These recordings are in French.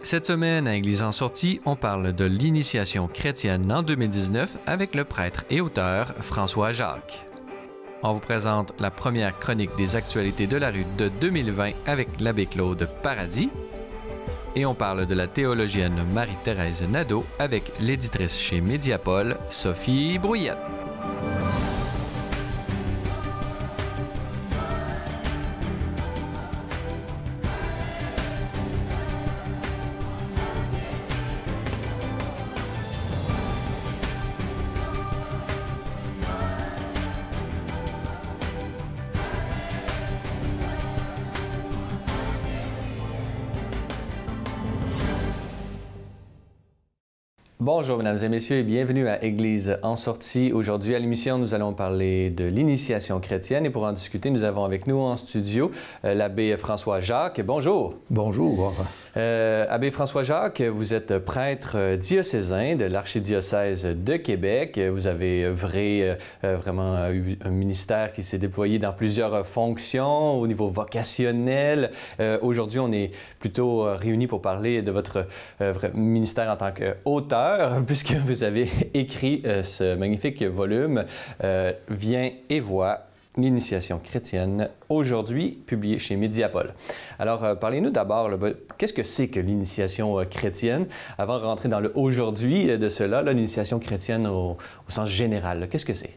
Cette semaine, à Église en sortie, on parle de l'initiation chrétienne en 2019 avec le prêtre et auteur François Jacques. On vous présente la première chronique des actualités de la rue de 2020 avec l'abbé Claude Paradis. Et on parle de la théologienne Marie-Thérèse Nadeau avec l'éditrice chez Mediapol, Sophie Brouillette. Bonjour, mesdames et messieurs, et bienvenue à Église en sortie. Aujourd'hui, à l'émission, nous allons parler de l'initiation chrétienne et pour en discuter, nous avons avec nous en studio l'abbé François Jacques. Bonjour. Bonjour. Abbé François Jacques, vous êtes prêtre diocésain de l'archidiocèse de Québec. Vous avez œuvré vraiment eu un ministère qui s'est déployé dans plusieurs fonctions au niveau vocationnel. Aujourd'hui, on est plutôt réunis pour parler de votre ministère en tant qu'auteur, puisque vous avez écrit ce magnifique volume « Viens et vois ». L'initiation chrétienne, aujourd'hui publié chez Mediapol. Alors, parlez-nous d'abord, qu'est-ce que c'est que l'initiation chrétienne? Avant de rentrer dans le aujourd'hui de cela, l'initiation chrétienne au sens général, qu'est-ce que c'est?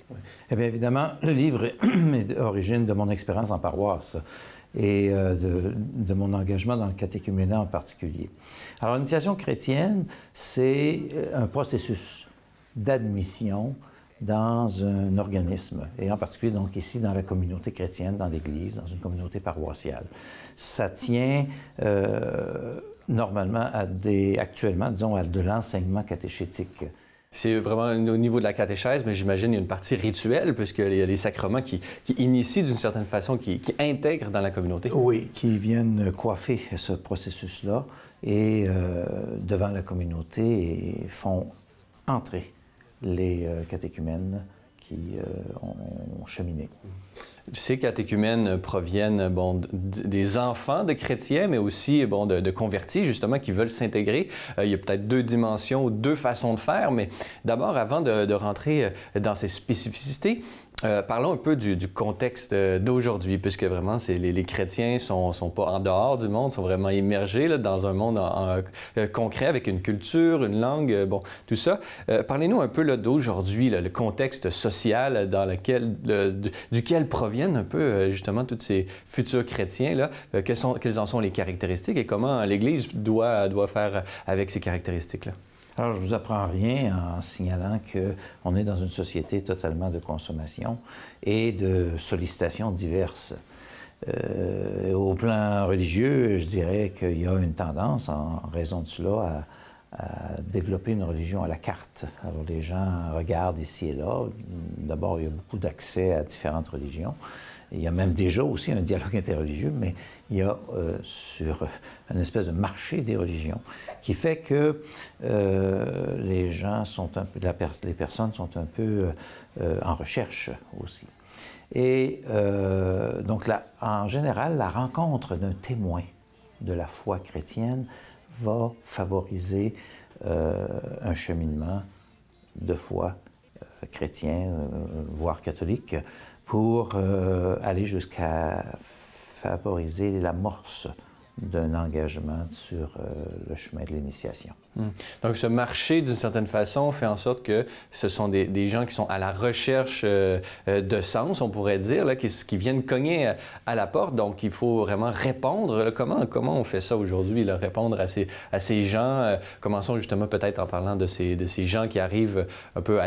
Eh bien, évidemment, le livre est d'origine de mon expérience en paroisse et de mon engagement dans le catéchuménat en particulier. Alors, l'initiation chrétienne, c'est un processus d'admission dans un organisme, et en particulier donc ici dans la communauté chrétienne, dans l'Église, dans une communauté paroissiale. Ça tient normalement actuellement, disons, à de l'enseignement catéchétique. C'est vraiment au niveau de la catéchèse, mais j'imagine qu'il y a une partie rituelle, puisqu'il y a les sacrements qui initient d'une certaine façon, qui intègrent dans la communauté. Oui, qui viennent coiffer ce processus-là et devant la communauté et font entrer les catéchumènes qui ont cheminé. Ces catéchumènes proviennent des enfants de chrétiens, mais aussi de convertis, justement, qui veulent s'intégrer. Il y a peut-être deux dimensions ou deux façons de faire, mais d'abord, avant de rentrer dans ces spécificités, parlons un peu du contexte d'aujourd'hui, puisque vraiment, les chrétiens ne sont pas en dehors du monde, sont vraiment immergés là, dans un monde concret, avec une culture, une langue, tout ça. Parlez-nous un peu d'aujourd'hui, le contexte social dans lequel, duquel proviennent un peu, justement, tous ces futurs chrétiens. Là. Quelles en sont les caractéristiques et comment l'Église doit faire avec ces caractéristiques-là? Alors, je ne vous apprends rien en signalant qu'on est dans une société totalement de consommation et de sollicitations diverses. Au plan religieux, je dirais qu'il y a une tendance, en raison de cela, à développer une religion à la carte. Alors, les gens regardent ici et là. D'abord, il y a beaucoup d'accès à différentes religions. Il y a même déjà aussi un dialogue interreligieux, mais il y a sur une espèce de marché des religions qui fait que les gens sont un peu, les personnes sont un peu en recherche aussi. Et donc, là, en général, la rencontre d'un témoin de la foi chrétienne va favoriser un cheminement de foi chrétien, voire catholique, pour aller jusqu'à favoriser l'amorce d'un engagement sur le chemin de l'initiation. Donc, ce marché, d'une certaine façon, fait en sorte que ce sont des gens qui sont à la recherche de sens, on pourrait dire, là, qui viennent cogner à la porte. Donc, il faut vraiment répondre. Là, comment on fait ça aujourd'hui, répondre à ces gens? Commençons justement peut-être en parlant de ces gens qui arrivent un peu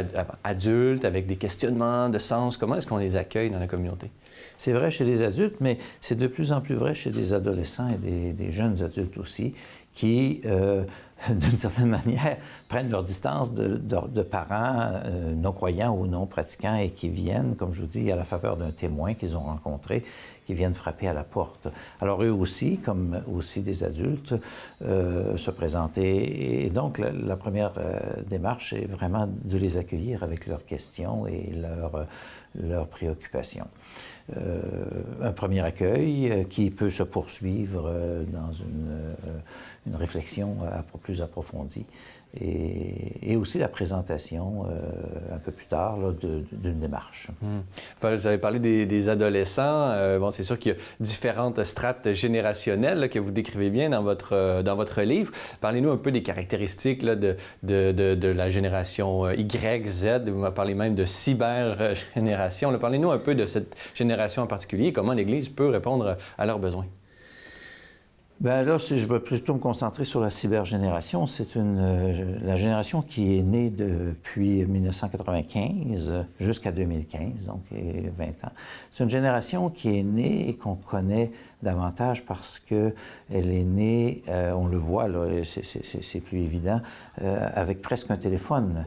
adultes, avec des questionnements de sens. Comment est-ce qu'on les accueille dans la communauté? C'est vrai chez les adultes, mais c'est de plus en plus vrai chez des adolescents et des jeunes adultes aussi, qui, d'une certaine manière, prennent leur distance de parents non-croyants ou non-pratiquants et qui viennent, comme je vous dis, à la faveur d'un témoin qu'ils ont rencontré, qui viennent frapper à la porte. Alors eux aussi, comme aussi des adultes, se présenter. Et donc la première démarche est vraiment de les accueillir avec leurs questions et leurs préoccupations. Un premier accueil qui peut se poursuivre dans une réflexion plus approfondie. Et aussi la présentation un peu plus tard d'une démarche. Vous avez parlé des adolescents. Bon, c'est sûr qu'il y a différentes strates générationnelles là, que vous décrivez bien dans votre livre. Parlez-nous un peu des caractéristiques là, de la génération Y, Z. Vous m'avez parlé même de cyber-génération. Parlez-nous un peu de cette génération en particulier et comment l'Église peut répondre à leurs besoins. Bien là, si je veux plutôt me concentrer sur la cybergénération, c'est la génération qui est née depuis 1995 jusqu'à 2015, donc 20 ans. C'est une génération qui est née et qu'on connaît davantage parce qu'elle est née, on le voit, là, c'est plus évident, avec presque un téléphone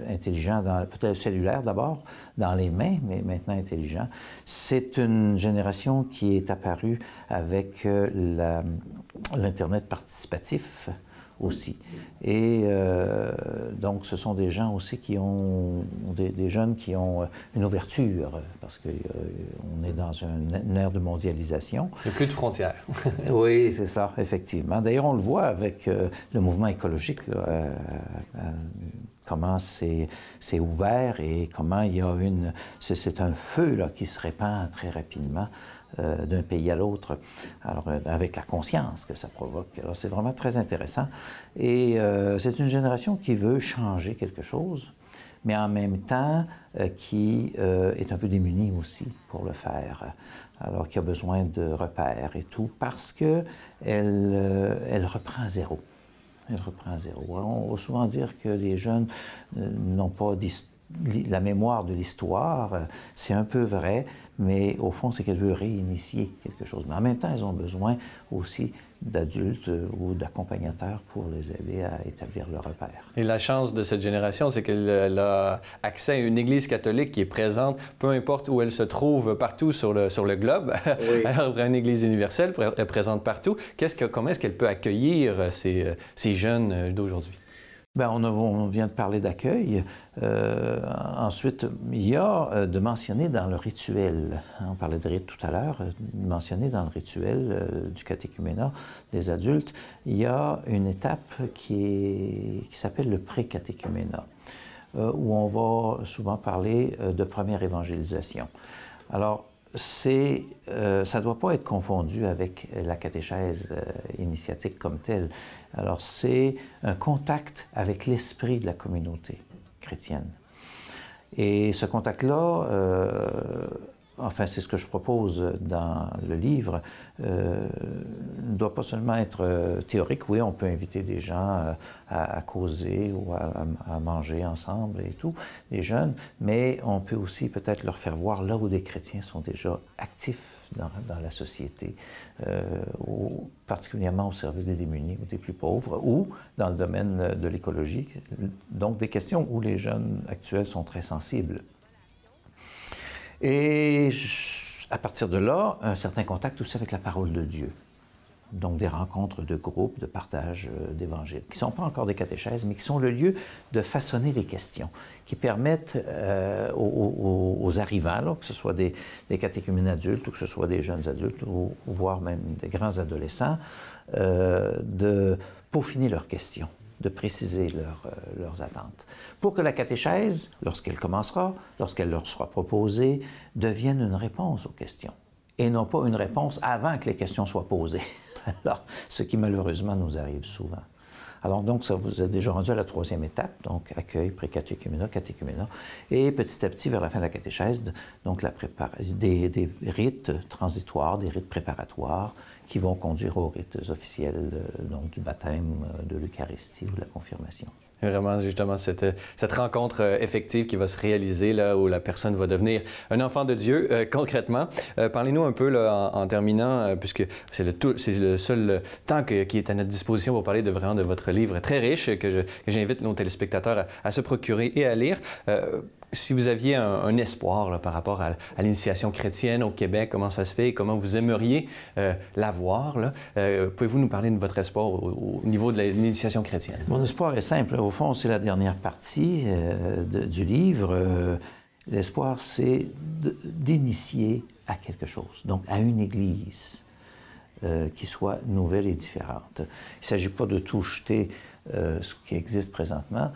intelligent, peut-être cellulaire d'abord, dans les mains, mais maintenant intelligent. C'est une génération qui est apparue avec l'Internet participatif aussi. Et donc, ce sont des gens aussi qui ont, des jeunes qui ont une ouverture, parce qu'on est dans une ère de mondialisation. Il n'y a plus de frontières. Oui, c'est ça, effectivement. D'ailleurs, on le voit avec le mouvement écologique, là, comment c'est ouvert et comment il y a c'est un feu là, qui se répand très rapidement d'un pays à l'autre, alors avec la conscience que ça provoque. Alors c'est vraiment très intéressant. Et c'est une génération qui veut changer quelque chose, mais en même temps qui est un peu démunie aussi pour le faire. Alors qui a besoin de repères et tout, parce qu'elle reprend à zéro. Elle reprend à zéro. On va souvent dire que les jeunes n'ont pas la mémoire de l'histoire. C'est un peu vrai, mais au fond, c'est qu'elle veut réinitier quelque chose. Mais en même temps, elles ont besoin aussi d'adultes ou d'accompagnateurs pour les aider à établir leur repère. Et la chance de cette génération, c'est qu'elle a accès à une Église catholique qui est présente, peu importe où elle se trouve, partout sur le globe. Oui. Alors, une Église universelle présente partout. Comment est-ce qu'elle peut accueillir ces jeunes d'aujourd'hui? Bien, on vient de parler d'accueil. Ensuite, il y a de mentionner dans le rituel, on parlait de rite tout à l'heure, mentionner dans le rituel du catéchuménat des adultes, il y a une étape qui s'appelle le pré-catéchuménat, où on va souvent parler de première évangélisation. Alors, ça ne doit pas être confondu avec la catéchèse initiatique comme telle. Alors, c'est un contact avec l'esprit de la communauté chrétienne. Et ce contact-là, enfin, c'est ce que je propose dans le livre, ne doit pas seulement être théorique. Oui, on peut inviter des gens à causer ou à manger ensemble et tout, des jeunes, mais on peut aussi peut-être leur faire voir là où des chrétiens sont déjà actifs dans la société, particulièrement au service des démunis ou des plus pauvres, ou dans le domaine de l'écologie, donc des questions où les jeunes actuels sont très sensibles. Et à partir de là, un certain contact aussi avec la parole de Dieu. Donc des rencontres de groupe, de partage d'évangile, qui ne sont pas encore des catéchèses, mais qui sont le lieu de façonner les questions, qui permettent aux arrivants, là, que ce soit des catéchumènes adultes ou que ce soit des jeunes adultes, ou voire même des grands adolescents, de peaufiner leurs questions, de préciser leurs attentes, pour que la catéchèse, lorsqu'elle commencera, lorsqu'elle leur sera proposée, devienne une réponse aux questions, et non pas une réponse avant que les questions soient posées. Alors, ce qui malheureusement nous arrive souvent. Alors donc, ça vous a déjà rendu à la troisième étape, donc accueil, pré-catéchuménat, catéchuménat, et petit à petit, vers la fin de la catéchèse, donc des rites transitoires, des rites préparatoires, qui vont conduire aux rites officiels, donc du baptême, de l'Eucharistie ou de la confirmation. Vraiment, justement, cette rencontre effective qui va se réaliser, là, où la personne va devenir un enfant de Dieu, concrètement. Parlez-nous un peu, là, en terminant, puisque c'est le seul temps qui est à notre disposition pour parler vraiment de votre livre très riche, que j'invite nos téléspectateurs à se procurer et à lire. si vous aviez un espoir là, par rapport à l'initiation chrétienne au Québec, comment ça se fait et comment vous aimeriez l'avoir, pouvez-vous nous parler de votre espoir au niveau de l'initiation chrétienne? Mon espoir est simple. Au fond, c'est la dernière partie du livre. L'espoir, c'est d'initier à quelque chose, donc à une Église qui soit nouvelle et différente. Il ne s'agit pas de tout jeter ce qui existe présentement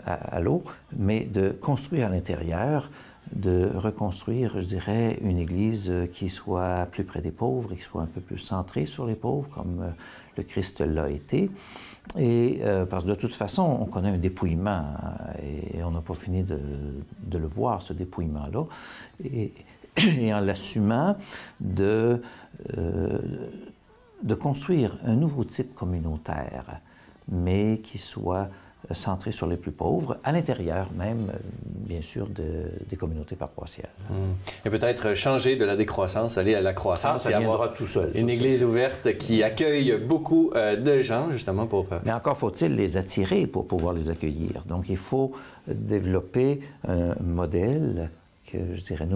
à l'eau, mais de construire à l'intérieur, de reconstruire, je dirais, une Église qui soit plus près des pauvres et qui soit un peu plus centrée sur les pauvres, comme le Christ l'a été. Et parce que de toute façon, on connaît un dépouillement et on n'a pas fini de le voir, ce dépouillement-là. Et en l'assumant, de construire un nouveau type communautaire, mais qui soit centré sur les plus pauvres, à l'intérieur même, bien sûr, des communautés paroissiales. Et peut-être changer de la décroissance, aller à la croissance et avoir tout seul, une église ouverte qui accueille beaucoup de gens, justement, pour... Mais encore faut-il les attirer pour pouvoir les accueillir. Donc, il faut développer un modèle que je dirais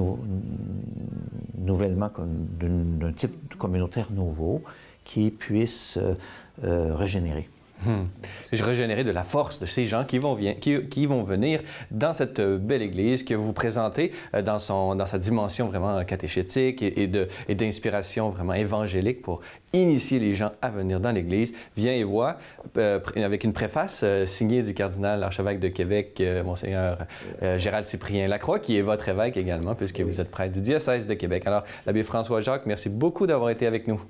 nouvellement, d'un type communautaire nouveau qui puisse régénérer. Régénérer de la force de ces gens qui vont venir dans cette belle Église que vous présentez dans sa dimension vraiment catéchétique et d'inspiration vraiment évangélique pour initier les gens à venir dans l'Église. Viens et vois, avec une préface signée du cardinal archevêque de Québec, Monseigneur Gérald Cyprien Lacroix, qui est votre évêque également, puisque vous êtes prêtre du diocèse de Québec. Alors, l'abbé François-Jacques, merci beaucoup d'avoir été avec nous.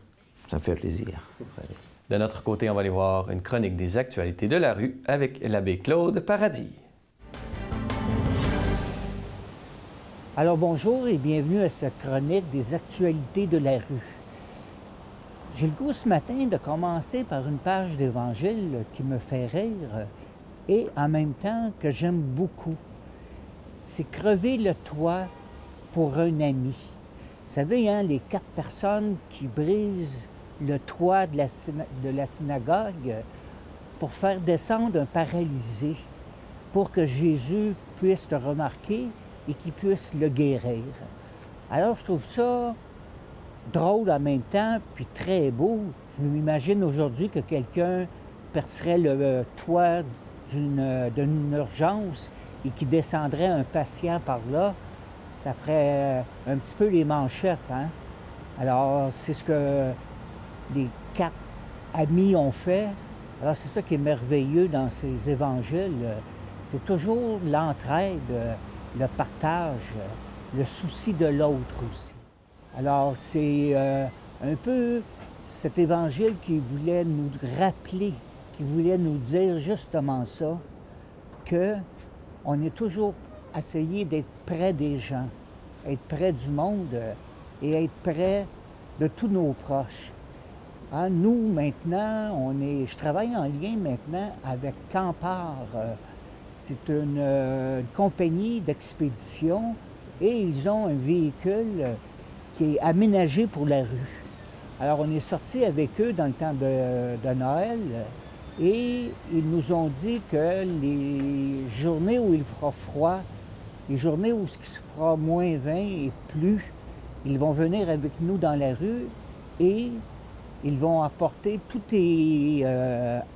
Ça me fait plaisir. De notre côté, on va aller voir une chronique des actualités de la rue avec l'abbé Claude Paradis. Alors bonjour et bienvenue à cette chronique des actualités de la rue. J'ai le goût ce matin de commencer par une page d'Évangile qui me fait rire et en même temps que j'aime beaucoup. C'est crever le toit pour un ami. Vous savez, hein, les 4 personnes qui brisent le toit de la synagogue pour faire descendre un paralysé, pour que Jésus puisse le remarquer et qu'il puisse le guérir. Alors, je trouve ça drôle en même temps, puis très beau. Je m'imagine aujourd'hui que quelqu'un percerait le toit d'une urgence et qui descendrait un patient par là. Ça ferait un petit peu les manchettes, hein? Alors, c'est ce que les 4 amis ont fait. Alors, c'est ça qui est merveilleux dans ces évangiles. C'est toujours l'entraide, le partage, le souci de l'autre aussi. Alors, c'est un peu cet évangile qui voulait nous rappeler, qui voulait nous dire justement ça, qu'on est toujours essayé d'être près des gens, être près du monde et être près de tous nos proches. Hein, nous, maintenant, je travaille en lien maintenant avec Campar. C'est une compagnie d'expédition et ils ont un véhicule qui est aménagé pour la rue. Alors, on est sorti avec eux dans le temps de Noël et ils nous ont dit que les journées où il fera froid, les journées où il fera moins 20 et plus, ils vont venir avec nous dans la rue et ils vont apporter, tout est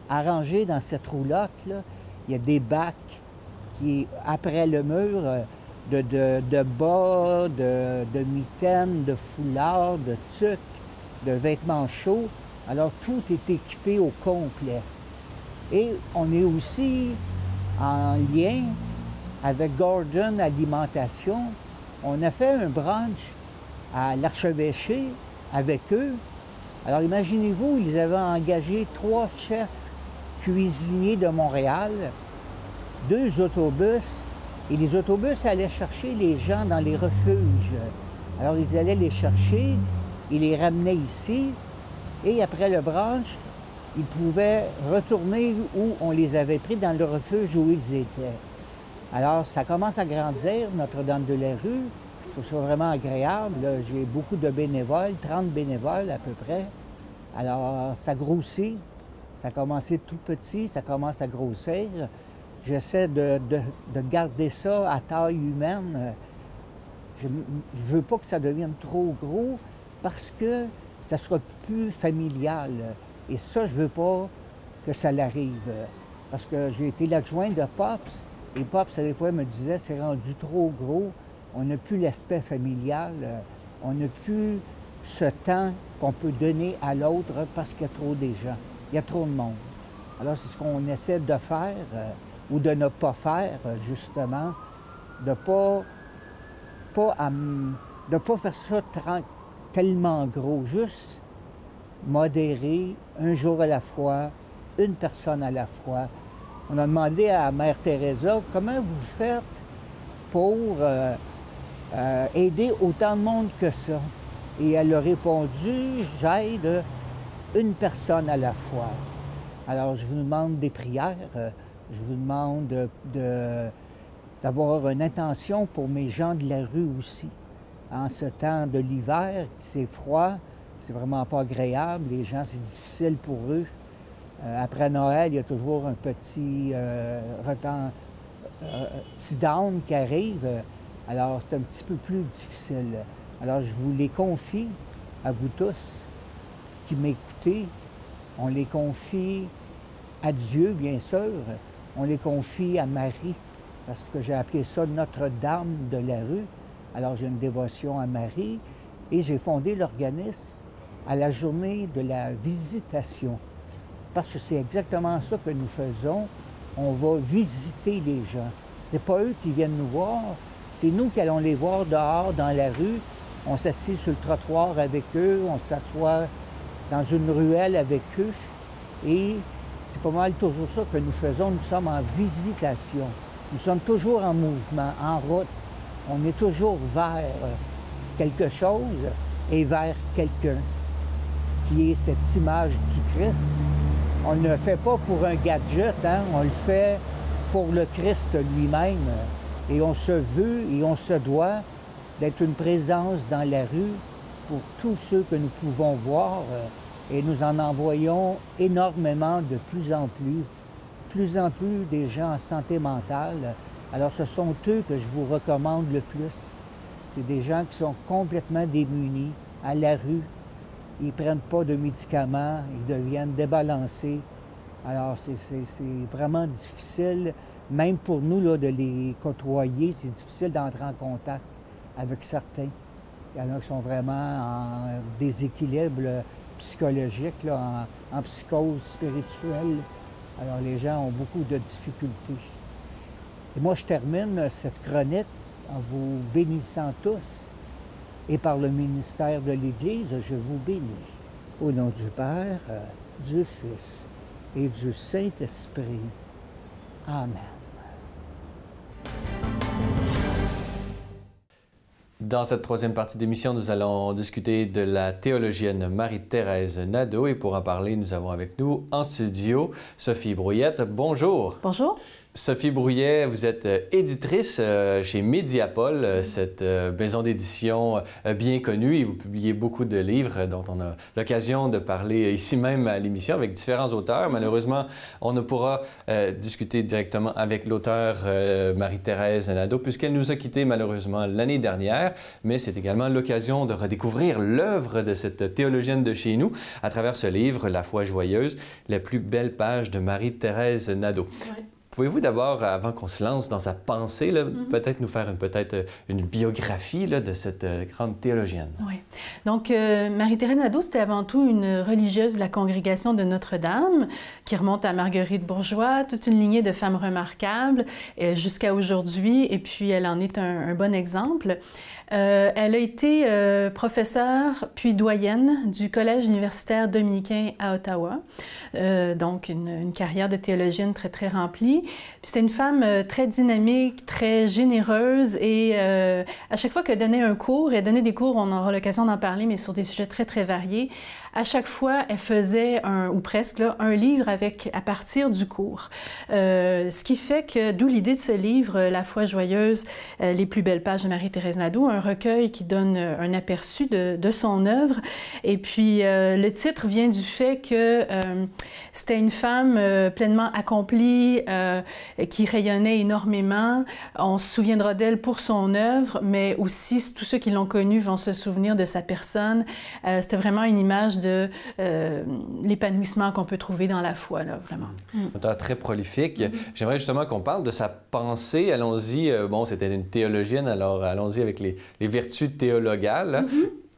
arrangé dans cette roulotte, là. Il y a des bacs qui, après le mur, de bas, de mitaines, de foulards, de tucs, de vêtements chauds. Alors, tout est équipé au complet. Et on est aussi en lien avec Gordon Alimentation. On a fait un brunch à l'archevêché avec eux. Alors, imaginez-vous, ils avaient engagé 3 chefs cuisiniers de Montréal, 2 autobus, et les autobus allaient chercher les gens dans les refuges. Alors, ils allaient les chercher, ils les ramenaient ici, et après le brunch, ils pouvaient retourner où on les avait pris, dans le refuge où ils étaient. Alors, ça commence à grandir, Notre-Dame-de-la-Rue. Je trouve ça vraiment agréable. J'ai beaucoup de bénévoles, 30 bénévoles à peu près. Alors, ça grossit. Ça a commencé tout petit, ça commence à grossir. J'essaie de garder ça à taille humaine. Je ne veux pas que ça devienne trop gros parce que ça sera plus familial. Et ça, je ne veux pas que ça l'arrive. Parce que j'ai été l'adjoint de Pops, et Pops, à l'époque, me disait, c'est rendu trop gros, on n'a plus l'aspect familial, on n'a plus ce temps qu'on peut donner à l'autre parce qu'il y a trop de gens, il y a trop de monde. Alors, c'est ce qu'on essaie de faire, ou de ne pas faire, justement, de pas faire ça tellement gros, juste modéré, un jour à la fois, une personne à la fois. On a demandé à Mère Teresa comment vous faites pour aider autant de monde que ça. Et elle a répondu, j'aide une personne à la fois. Alors je vous demande des prières, je vous demande d'avoir une intention pour mes gens de la rue aussi. En ce temps de l'hiver, c'est froid, c'est vraiment pas agréable, les gens, c'est difficile pour eux. Après Noël, il y a toujours un petit petit down qui arrive, alors c'est un petit peu plus difficile. Alors je vous les confie à vous tous qui m'écoutez, on les confie à Dieu, bien sûr, on les confie à Marie, parce que j'ai appelé ça Notre-Dame de la rue. Alors j'ai une dévotion à Marie et j'ai fondé l'organisme à la journée de la visitation. Parce que c'est exactement ça que nous faisons. On va visiter les gens. C'est pas eux qui viennent nous voir, c'est nous qui allons les voir dehors, dans la rue. On s'assied sur le trottoir avec eux, on s'assoit dans une ruelle avec eux. Et c'est pas mal toujours ça que nous faisons. Nous sommes en visitation. Nous sommes toujours en mouvement, en route. On est toujours vers quelque chose et vers quelqu'un, qui est cette image du Christ. On ne le fait pas pour un gadget, hein? On le fait pour le Christ lui-même. Et on se veut et on se doit d'être une présence dans la rue pour tous ceux que nous pouvons voir. Et nous en envoyons énormément de plus en plus des gens en santé mentale. Alors ce sont eux que je vous recommande le plus. C'est des gens qui sont complètement démunis, à la rue. Ils ne prennent pas de médicaments, ils deviennent débalancés. Alors c'est vraiment difficile, même pour nous là, de les côtoyer, c'est difficile d'entrer en contact avec certains. Il y en a qui sont vraiment en déséquilibre psychologique, là, en psychose spirituelle. Alors les gens ont beaucoup de difficultés. Et moi, je termine cette chronique en vous bénissant tous. Et par le ministère de l'Église, je vous bénis. Au nom du Père, du Fils et du Saint-Esprit. Amen. Dans cette troisième partie d'émission, nous allons discuter de la théologienne Marie-Thérèse Nadeau. Et pour en parler, nous avons avec nous en studio Sophie Brouillette. Bonjour. Bonjour. Sophie Brouillet, vous êtes éditrice chez Mediapol, cette maison d'édition bien connue, et vous publiez beaucoup de livres dont on a l'occasion de parler ici même à l'émission avec différents auteurs. Malheureusement, on ne pourra discuter directement avec l'auteur Marie-Thérèse Nadeau puisqu'elle nous a quittés malheureusement l'année dernière, mais c'est également l'occasion de redécouvrir l'œuvre de cette théologienne de chez nous à travers ce livre, La foi joyeuse, les plus belles pages de Marie-Thérèse Nadeau. Ouais. Pouvez-vous d'abord, avant qu'on se lance dans sa pensée, peut-être nous faire une biographie là, de cette grande théologienne? Oui. Donc, Marie-Thérèse Nadeau, c'était avant tout une religieuse de la congrégation de Notre-Dame, qui remonte à Marguerite Bourgeois, toute une lignée de femmes remarquables jusqu'à aujourd'hui, et puis elle en est un bon exemple. Elle a été professeure puis doyenne du Collège universitaire dominicain à Ottawa, donc une carrière de théologienne très, très remplie. C'est une femme très dynamique, très généreuse et à chaque fois qu'elle donnait un cours, elle donnait des cours, on aura l'occasion d'en parler, mais sur des sujets très, très variés, à chaque fois, elle faisait ou presque là, un livre à partir du cours. Ce qui fait que, d'où l'idée de ce livre, La foi joyeuse, les plus belles pages de Marie-Thérèse Nadeau, un recueil qui donne un aperçu de son œuvre. Et puis, le titre vient du fait que c'était une femme pleinement accomplie, qui rayonnait énormément. On se souviendra d'elle pour son œuvre, mais aussi tous ceux qui l'ont connue vont se souvenir de sa personne. C'était vraiment une image de l'épanouissement qu'on peut trouver dans la foi, là, vraiment. Un auteur très prolifique. J'aimerais justement qu'on parle de sa pensée. Allons-y. Bon, c'était une théologienne, alors allons-y avec les vertus théologales.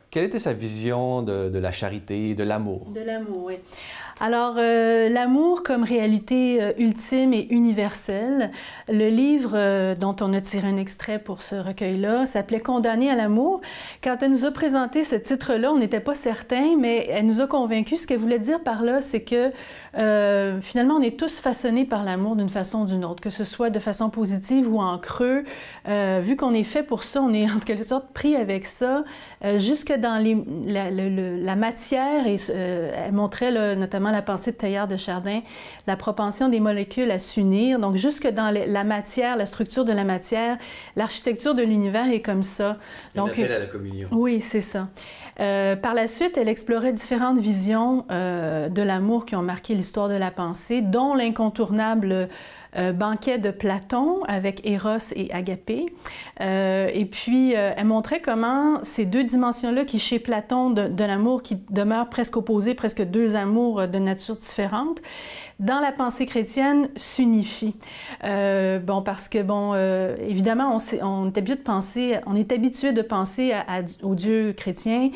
Quelle était sa vision de la charité, de l'amour? De l'amour, oui. Alors, l'amour comme réalité ultime et universelle. Le livre dont on a tiré un extrait pour ce recueil-là s'appelait « Condamné à l'amour ». Quand elle nous a présenté ce titre-là, on n'était pas certain, mais elle nous a convaincus. Ce qu'elle voulait dire par là, c'est que finalement, on est tous façonnés par l'amour d'une façon ou d'une autre, que ce soit de façon positive ou en creux. Vu qu'on est fait pour ça, on est en quelque sorte pris avec ça, jusque dans la matière. Et elle montrait là, notamment la pensée de Teilhard de Chardin, la propension des molécules à s'unir. Donc, jusque dans la matière, la structure de la matière, l'architecture de l'univers est comme ça. Donc, un appel à la communion. Oui, c'est ça. Par la suite, elle explorait différentes visions de l'amour qui ont marqué l'histoire de la pensée, dont l'incontournable banquet de Platon avec Eros et Agapé. Et puis, elle montrait comment ces deux dimensions-là qui, chez Platon, de l'amour qui demeurent presque opposées, presque deux amours de nature différente, dans la pensée chrétienne, s'unifient. Bon, parce que, bon, évidemment, on est habitué de penser au Dieu chrétien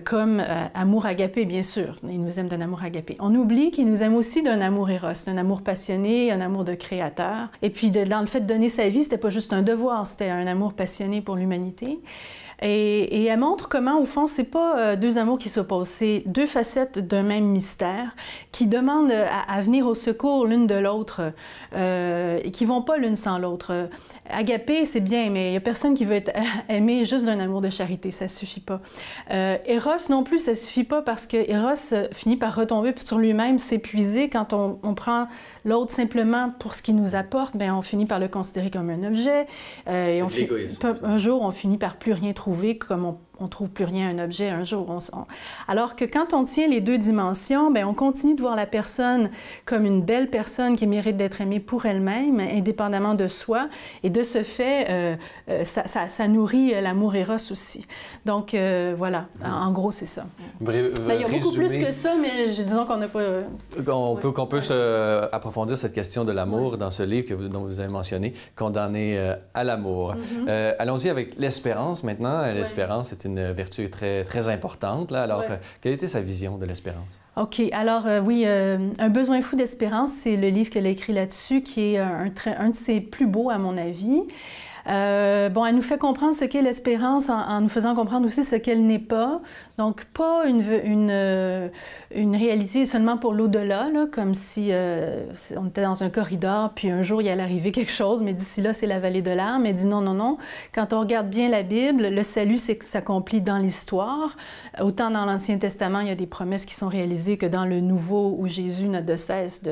comme amour agapé, bien sûr. Il nous aime d'un amour agapé. On oublie qu'il nous aime aussi d'un amour éros, d'un amour passionné, un amour de créateur. Et puis, dans le fait de donner sa vie, c'était pas juste un devoir, c'était un amour passionné pour l'humanité. Et elle montre comment, au fond, c'est pas deux amours qui s'opposent, c'est deux facettes d'un même mystère qui demandent à venir au secours l'une de l'autre et qui vont pas l'une sans l'autre. Agapé, c'est bien, mais il y a personne qui veut être aimé juste d'un amour de charité, ça suffit pas. Eros non plus, ça suffit pas parce que Eros finit par retomber sur lui-même, s'épuiser. Quand on prend l'autre simplement pour ce qu'il nous apporte, bien, on finit par le considérer comme un objet. Et un jour, on finit par plus rien trouver, comme on trouve plus rien, un objet, un jour. Alors que quand on tient les deux dimensions, bien, on continue de voir la personne comme une belle personne qui mérite d'être aimée pour elle-même, indépendamment de soi. Et de ce fait, ça nourrit l'amour éros aussi. Donc, voilà, en gros, c'est ça. Il y a beaucoup plus que ça, mais disons qu'on n'a pas... Qu'on peut approfondir cette question de l'amour dans ce livre dont vous avez mentionné, Condamné à l'amour. Allons-y avec l'espérance maintenant. L'espérance est une vertu très, très importante. Là. Alors, quelle était sa vision de l'espérance? OK. Alors, oui, Un besoin fou d'espérance, c'est le livre qu'elle a écrit là-dessus, qui est un de ses plus beaux, à mon avis. Bon, elle nous fait comprendre ce qu'est l'espérance en nous faisant comprendre aussi ce qu'elle n'est pas. Donc, pas une réalité seulement pour l'au-delà, comme si on était dans un corridor, puis un jour, il allait arriver quelque chose, mais d'ici là, c'est la vallée de larmes. Elle dit non, non, non. Quand on regarde bien la Bible, le salut s'accomplit dans l'histoire. Autant dans l'Ancien Testament, il y a des promesses qui sont réalisées que dans le Nouveau, où Jésus n'a de cesse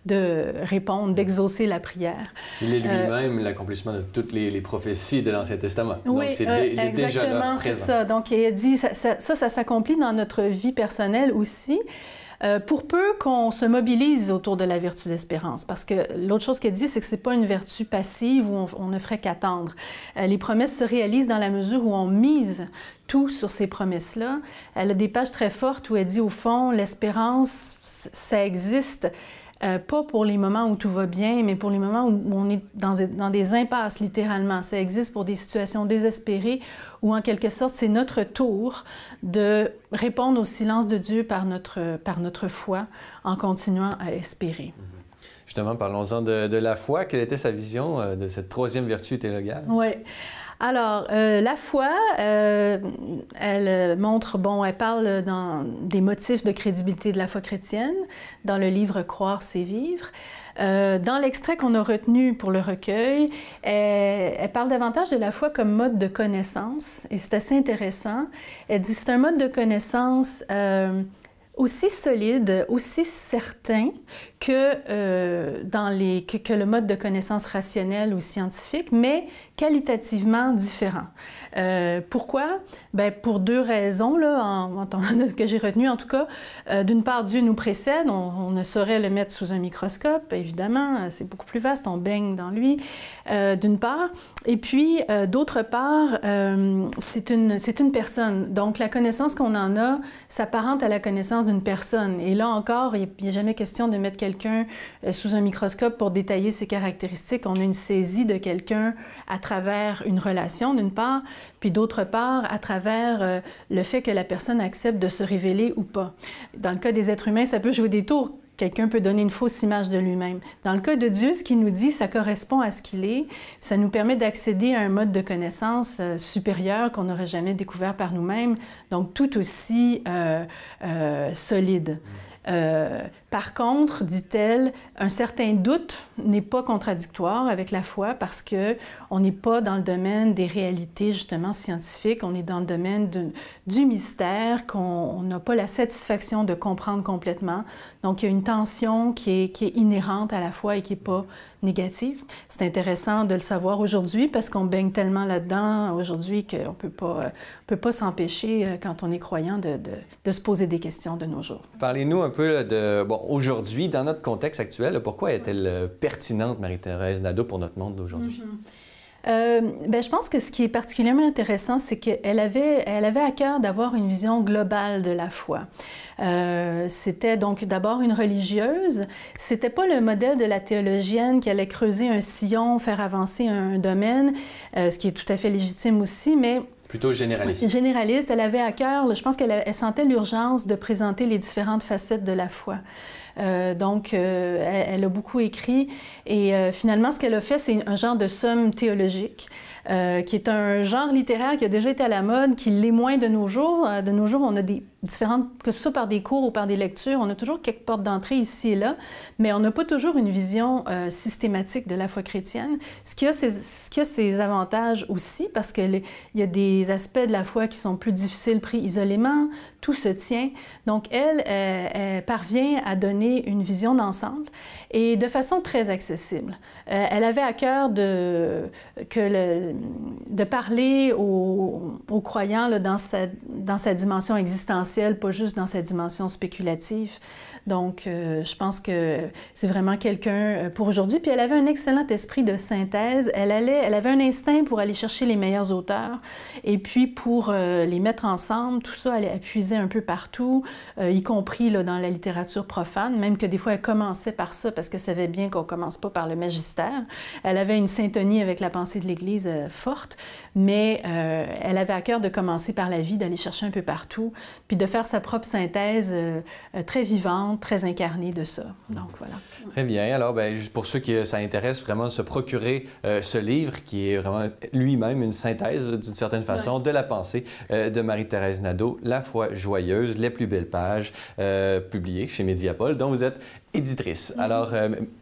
de répondre, d'exaucer la prière. Il est lui-même l'accomplissement de toutes les prophéties de l'Ancien Testament. Oui, donc, il est déjà là, présent. C'est ça. Donc, elle dit, ça s'accomplit dans notre vie personnelle aussi. Pour peu qu'on se mobilise autour de la vertu d'espérance. Parce que l'autre chose qu'elle dit, c'est que ce n'est pas une vertu passive où on ne ferait qu'attendre. Les promesses se réalisent dans la mesure où on mise tout sur ces promesses-là. Elle a des pages très fortes où elle dit, au fond, l'espérance, ça existe. Pas pour les moments où tout va bien, mais pour les moments où on est dans des impasses, littéralement. Ça existe pour des situations désespérées où, en quelque sorte, c'est notre tour de répondre au silence de Dieu par notre foi en continuant à espérer. Justement, parlons-en de la foi. Quelle était sa vision de cette troisième vertu théologale? Oui. Alors, la foi, elle montre, elle parle des motifs de crédibilité de la foi chrétienne dans le livre « Croire, c'est vivre ». Dans l'extrait qu'on a retenu pour le recueil, elle parle davantage de la foi comme mode de connaissance, et c'est assez intéressant. Elle dit que c'est un mode de connaissance aussi solide, aussi certain que le mode de connaissance rationnelle ou scientifique, mais qualitativement différent. Pourquoi? Pour deux raisons, là, que j'ai retenues en tout cas. D'une part, Dieu nous précède, on ne saurait le mettre sous un microscope, évidemment, c'est beaucoup plus vaste, on baigne dans lui, d'une part. Et puis, d'autre part, c'est une personne. Donc, la connaissance qu'on en a s'apparente à la connaissance d'une personne. Et là encore, il n'y a jamais question de mettre quelqu'un sous un microscope pour détailler ses caractéristiques. On a une saisie de quelqu'un à travers une relation, d'une part, puis d'autre part, à travers le fait que la personne accepte de se révéler ou pas. Dans le cas des êtres humains, ça peut jouer des tours. Quelqu'un peut donner une fausse image de lui-même. Dans le cas de Dieu, ce qu'il nous dit, ça correspond à ce qu'il est. Ça nous permet d'accéder à un mode de connaissance supérieur qu'on n'aurait jamais découvert par nous-mêmes, donc tout aussi solide. Par contre, dit-elle, un certain doute n'est pas contradictoire avec la foi parce qu'on n'est pas dans le domaine des réalités justement scientifiques, on est dans le domaine du mystère qu'on n'a pas la satisfaction de comprendre complètement. Donc, il y a une tension qui est inhérente à la foi et qui n'est pas négative. C'est intéressant de le savoir aujourd'hui parce qu'on baigne tellement là-dedans aujourd'hui qu'on peut pas s'empêcher, quand on est croyant, de se poser des questions de nos jours. Parlez-nous un peu de... aujourd'hui, dans notre contexte actuel, pourquoi est-elle pertinente, Marie-Thérèse Nadeau, pour notre monde d'aujourd'hui? Je pense que ce qui est particulièrement intéressant, c'est qu'elle avait à cœur d'avoir une vision globale de la foi. C'était donc d'abord une religieuse. C'était pas le modèle de la théologienne qui allait creuser un sillon, faire avancer un domaine, ce qui est tout à fait légitime aussi, mais plutôt généraliste. Généraliste, elle avait à cœur, je pense qu'elle sentait l'urgence de présenter les différentes facettes de la foi. Donc, elle a beaucoup écrit et finalement, ce qu'elle a fait, c'est un genre de somme théologique qui est un genre littéraire qui a déjà été à la mode, qui l'est moins de nos jours. De nos jours, on a des différentes, que ce soit par des cours ou par des lectures, on a toujours quelques portes d'entrée ici et là, mais on n'a pas toujours une vision systématique de la foi chrétienne, ce qui a ses avantages aussi, parce qu'il y a des aspects de la foi qui sont plus difficiles pris isolément, tout se tient. Donc, elle parvient à donner une vision d'ensemble et de façon très accessible. Elle avait à cœur de parler aux croyants là, dans sa dimension existentielle, pas juste dans sa dimension spéculative. Donc, je pense que c'est vraiment quelqu'un pour aujourd'hui. Puis elle avait un excellent esprit de synthèse. Elle avait un instinct pour aller chercher les meilleurs auteurs et puis pour les mettre ensemble. Tout ça, elle puisait un peu partout, y compris là, dans la littérature profane, même que des fois, elle commençait par ça parce qu'elle savait bien qu'on ne commence pas par le magistère. Elle avait une syntonie avec la pensée de l'Église forte, mais elle avait à cœur de commencer par la vie, d'aller chercher un peu partout, puis de faire sa propre synthèse très vivante, très incarnée de ça. Donc, voilà. Très bien. Alors, juste pour ceux qui ça intéresse vraiment de se procurer ce livre qui est vraiment lui-même une synthèse, d'une certaine façon, de la pensée de Marie-Thérèse Nadeau, La foi joyeuse, les plus belles pages, publié chez Mediapol, dont vous êtes éditrice. Alors,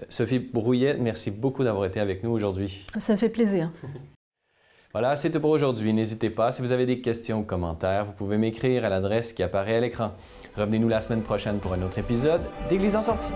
Sophie Brouillet, merci beaucoup d'avoir été avec nous aujourd'hui. Ça me fait plaisir. Voilà, c'est tout pour aujourd'hui. N'hésitez pas, si vous avez des questions ou commentaires, vous pouvez m'écrire à l'adresse qui apparaît à l'écran. Revenez-nous la semaine prochaine pour un autre épisode d'Église en sortie.